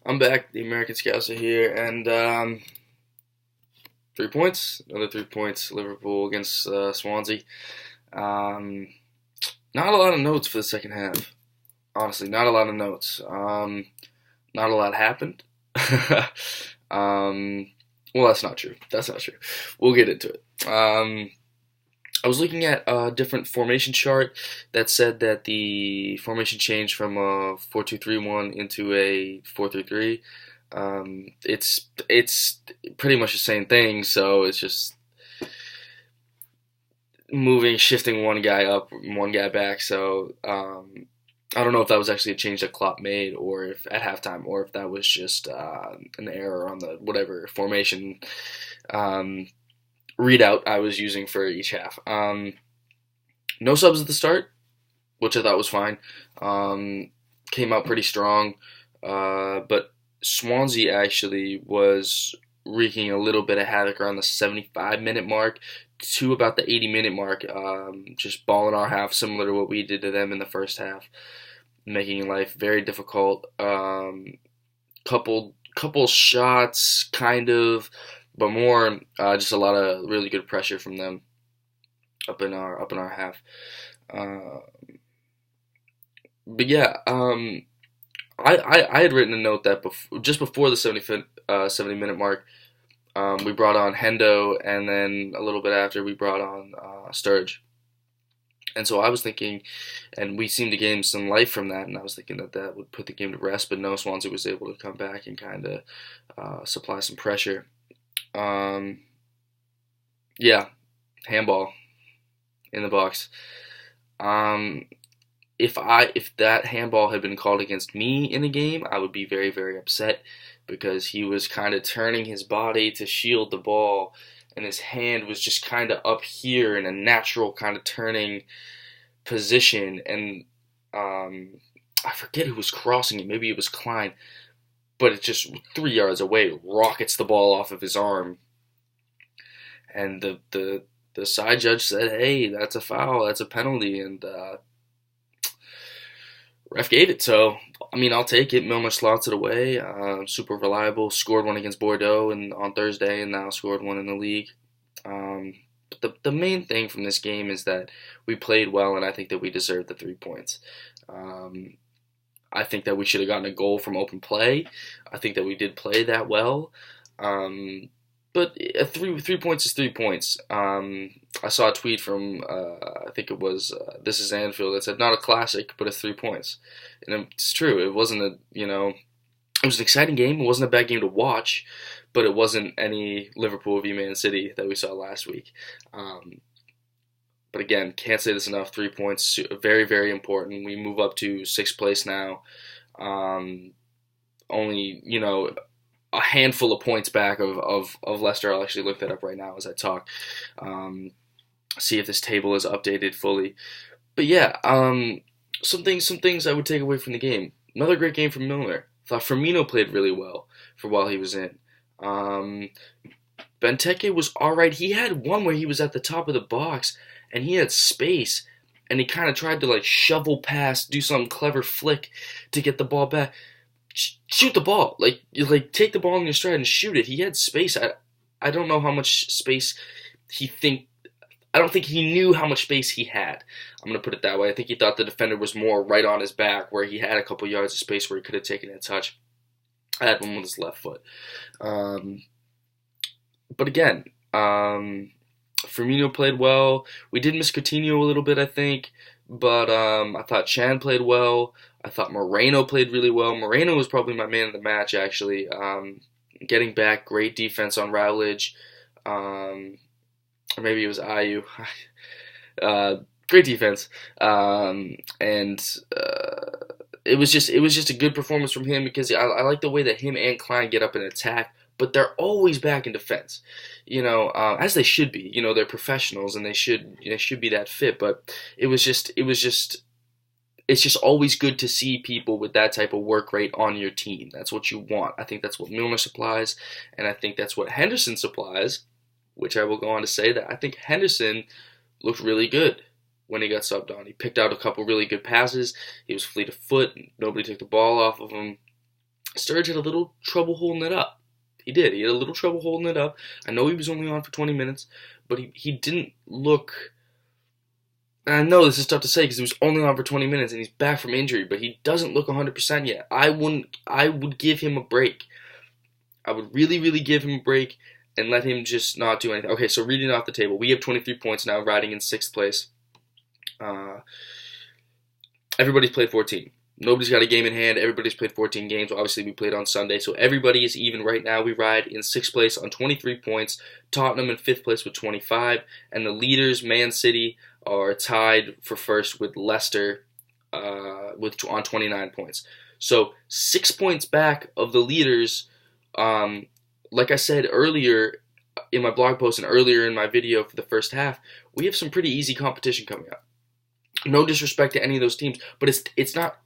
I'm back. The American Scouts are here, and 3 points. Another 3 points. Liverpool against Swansea. Um, Not a lot of notes for the second half. Honestly, not a lot of notes. Not a lot happened. um, well, that's not true. That's not true. We'll get into it. I was looking at a different formation chart that said that the formation changed from a 4-2-3-1 into a 4-3-3. It's pretty much the same thing, so it's just shifting one guy up, one guy back. So I don't know if that was actually a change that Klopp made, or if at halftime, or if that was just an error on the whatever formation um, readout I was using for each half. No subs at the start, which I thought was fine. Came out pretty strong, but Swansea actually was wreaking a little bit of havoc around the 75-minute mark to about the 80-minute mark, just balling our half similar to what we did to them in the first half, making life very difficult. Couple shots, kind of, but more just a lot of really good pressure from them up in our half. Uh, but yeah, I had written a note that just before the 70-minute mark, we brought on Hendo, and then a little bit after we brought on Sturge. And so I was thinking, and we seemed to gain some life from that, and I was thinking that that would put the game to rest, but no, Swansea was able to come back and kind of supply some pressure. Um, yeah, handball in the box. Um, if that handball had been called against me in a game, I would be very, very upset because he was kind of turning his body to shield the ball, and his hand was just kind of up here in a natural kind of turning position, and I forget who was crossing it. Maybe it was Klein, but it just 3 yards away rockets the ball off of his arm, and the side judge said, "Hey, that's a foul. That's a penalty," and ref gave it. So I mean, I'll take it. Milner slots it away. Super reliable. Scored one against Bordeaux and on Thursday, and now scored one in the league. But the main thing from this game is that we played well, and I think that we deserved the 3 points. Um, I think that we should have gotten a goal from open play. I think that we did play that well. Um, but 3 points is 3 points. I saw a tweet from I think it was This Is Anfield that said not a classic, but it's 3 points, and it's true. It wasn't it was an exciting game. It wasn't a bad game to watch, but it wasn't any Liverpool v Man City that we saw last week. Um, but again, can't say this enough. 3 points, very very important. We move up to sixth place now. Um, Only a handful of points back of Leicester. I'll actually look that up right now as I talk. Um, See if this table is updated fully. But yeah, some things I would take away from the game. Another great game from Milner. Thought Firmino played really well for while he was in. Um, Benteke was alright. He had one where he was at the top of the box and he had space, and he kind of tried to like shovel past, do some clever flick to get the ball back. Shoot the ball, like take the ball in your stride and shoot it. He had space. I don't know how much space he think. I don't think he knew how much space he had. I'm going to put it that way. I think he thought the defender was more right on his back, where he had a couple yards of space where he could have taken a touch. I had one with his left foot. Um, but again, Firmino played well. We did miss Coutinho a little bit, I think. But I thought Chan played well. I thought Moreno played really well. Moreno was probably my man of the match, actually. Getting back, great defense on Rowledge. Or maybe it was Ayu. Great defense, and it was just a good performance from him because I like the way that him and Klein get up and attack, but they're always back in defense, as they should be. They're professionals and they should be that fit. But it's just always good to see people with that type of work rate on your team. That's what you want. I think that's what Milner supplies, and I think that's what Henderson supplies, which I will go on to say that I think Henderson looked really good when he got subbed on. He picked out a couple really good passes. He was fleet of foot. Nobody took the ball off of him. Sturridge had a little trouble holding it up. He did. He had a little trouble holding it up. I know he was only on for 20 minutes, but he didn't look. And I know this is tough to say because he was only on for 20 minutes and he's back from injury, but he doesn't look 100% yet. I would give him a break. I would really, really give him a break and let him just not do anything. Okay, so reading off the table, we have 23 points now, riding in 6th place. Everybody's played 14. Nobody's got a game in hand. Everybody's played 14 games. Obviously, we played on Sunday, so everybody is even right now. We ride in 6th place on 23 points. Tottenham in 5th place with 25. And the leaders, Man City, are tied for first with Leicester on 29 points. So 6 points back of the leaders. Like I said earlier in my blog post and earlier in my video for the first half, we have some pretty easy competition coming up. No disrespect to any of those teams, but it's not,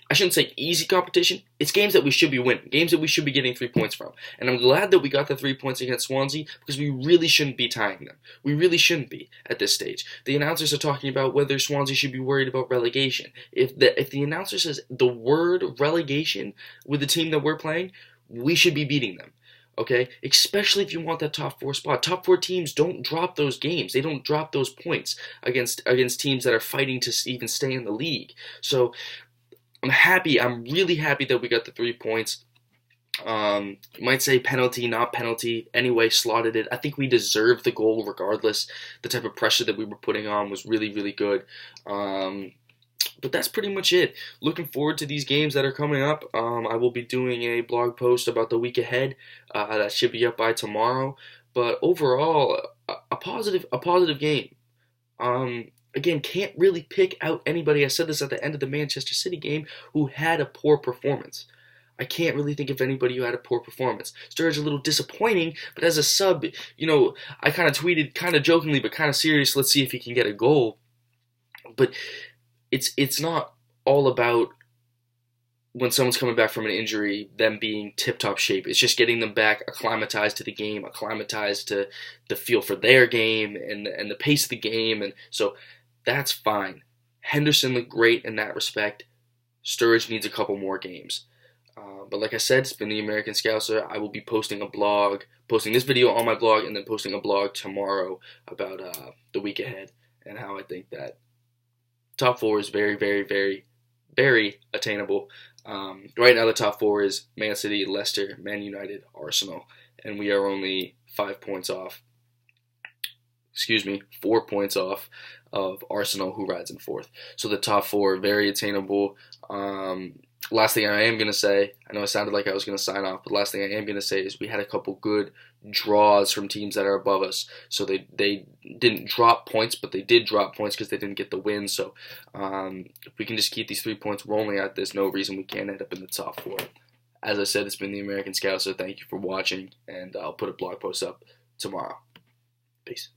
I shouldn't say easy competition. It's games that we should be winning, games that we should be getting 3 points from. And I'm glad that we got the 3 points against Swansea because we really shouldn't be tying them. We really shouldn't be at this stage. The announcers are talking about whether Swansea should be worried about relegation. If the announcer says the word relegation with the team that we're playing, we should be beating them. Okay, especially if you want that top 4 spot. Top 4 teams don't drop those games. They don't drop those points against teams that are fighting to even stay in the league. So I'm happy. I'm really happy that we got the 3 points. You might say penalty, not penalty. Anyway, slotted it. I think we deserved the goal regardless. The type of pressure that we were putting on was really, really good. But that's pretty much it. Looking forward to these games that are coming up. I will be doing a blog post about the week ahead. That should be up by tomorrow. But overall, a positive game. Again, can't really pick out anybody. I said this at the end of the Manchester City game who had a poor performance. I can't really think of anybody who had a poor performance. Sturridge a little disappointing, but as a sub, I kind of tweeted, kind of jokingly, but kind of serious. Let's see if he can get a goal. But it's not all about when someone's coming back from an injury, them being tip-top shape. It's just getting them back acclimatized to the game, acclimatized to the feel for their game and the pace of the game. And so that's fine. Henderson looked great in that respect. Sturridge needs a couple more games. But like I said, it's been the American Scouser. I will be posting this video on my blog, and then posting a blog tomorrow about the week ahead and how I think that top 4 is very, very, very, very attainable. Right now, the top 4 is Man City, Leicester, Man United, Arsenal, and we are only 4 points off of Arsenal, who rides in 4th. So the top 4 are very attainable. Last thing I am going to say, I know it sounded like I was going to sign off, but last thing I am going to say is we had a couple good draws from teams that are above us. So they didn't drop points, but they did drop points because they didn't get the win. So if we can just keep these 3 points rolling out, there's no reason we can't end up in the top 4. As I said, it's been the American Scout, so thank you for watching, and I'll put a blog post up tomorrow. Peace.